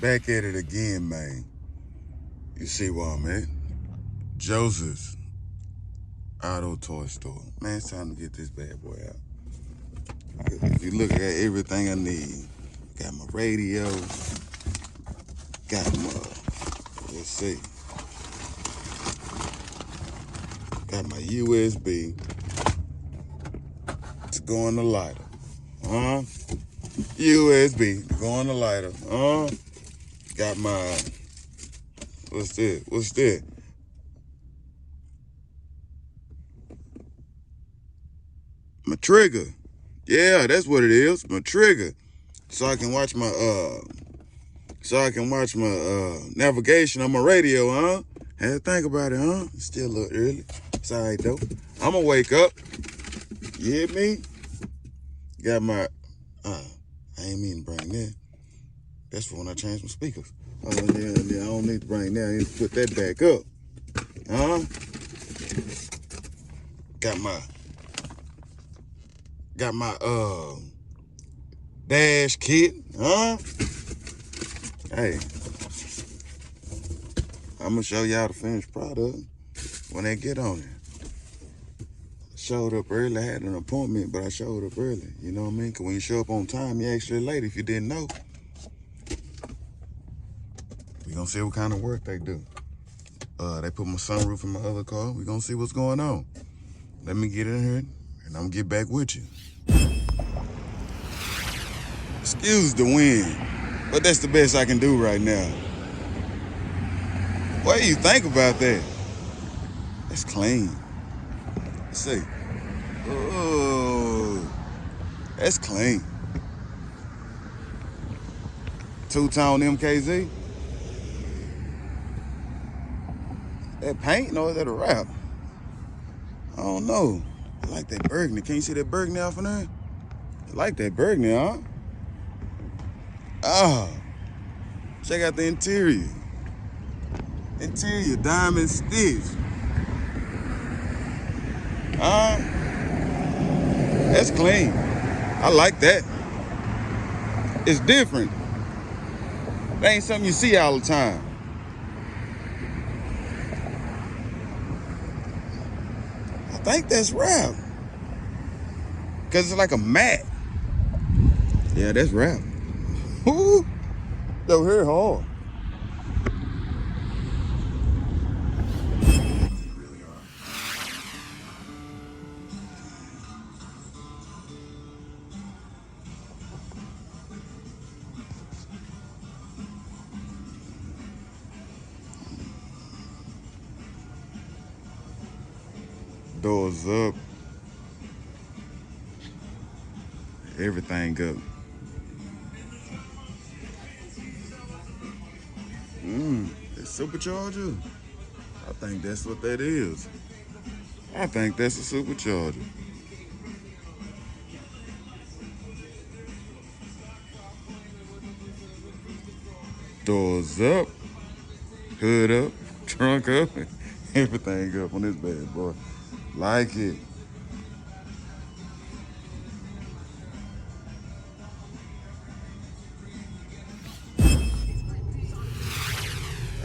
Back at it again, man. You see where I'm at? Joseph's Auto Toy Store. Man, it's time to get this bad boy out. If you look at everything I need, got my radio, got my, let's see, got my USB to go on the lighter. USB to go on the lighter. Got my, what's that? My trigger. Yeah, that's what it is. My trigger. So I can watch my navigation on my radio, Had to think about it, It's still a little early. It's all right though. I'ma wake up. You hear me? Got my I ain't mean to bring that. That's for when I change my speakers. Oh yeah, I don't need to bring that. I need to put that back up. Got my dash kit, Hey, I'm gonna show y'all the finished product when they get on it. Showed up early. I had an appointment, but I showed up early. You know what I mean? Because when you show up on time, you're actually late if you didn't know. We're going to see what kind of work they do. They put my sunroof in my other car. We're going to see what's going on. Let me get in here, and I'm going to get back with you. Excuse the wind, but that's the best I can do right now. What do you think about that? That's clean. Let's see. Oh, that's clean. Two-tone MKZ. That paint, or is that a wrap? I don't know. I like that burgundy. Can you see that burgundy off in there? I like that burgundy, huh? Check out the interior. Interior, diamond stitch. That's clean. I like that. It's different. That ain't something you see all the time. I think that's wrap. Cause it's like a matte. Yeah, that's wrap. Woo! Yo, here hard. Doors up. Everything up. It's supercharger. I think that's what that is. I think that's a supercharger. Doors up, hood up, trunk up, everything up on this bad boy. Like it.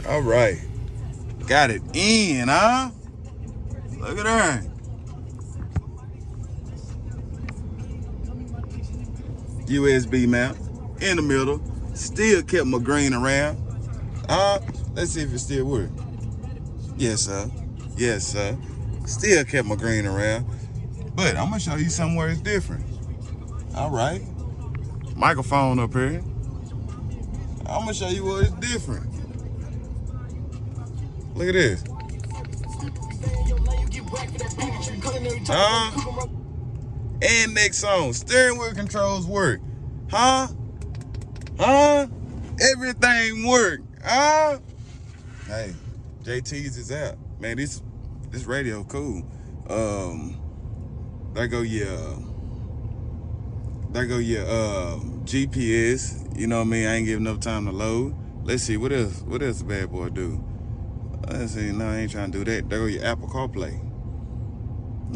All right. Got it in, huh? Look at that. USB mount in the middle. Still kept my green around. Let's see if it still works. Yes, sir. Yes, sir. Still kept my green around. But I'm gonna show you somewhere it's different. All right. Microphone up here. I'm gonna show you what it's different. Look at this. And next on. Steering wheel controls work. Everything work. Hey, JT's is out. Man, this radio cool. There go your GPS. You know what I mean? I ain't giving enough time to load. Let's see, what else the bad boy do? Let's see, no, I ain't trying to do that. There go your Apple CarPlay.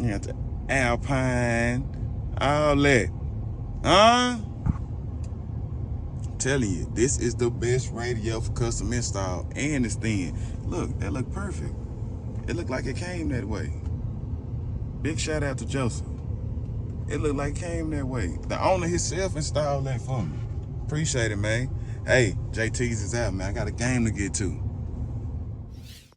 You got the Alpine, all that. Telling you, this is the best radio for custom install, and it's thin. Look, that look perfect. It looked like it came that way. Big shout out to Joseph. It looked like it came that way. The owner himself installed that for me. Appreciate it, man. Hey, JT's is out, man. I got a game to get to.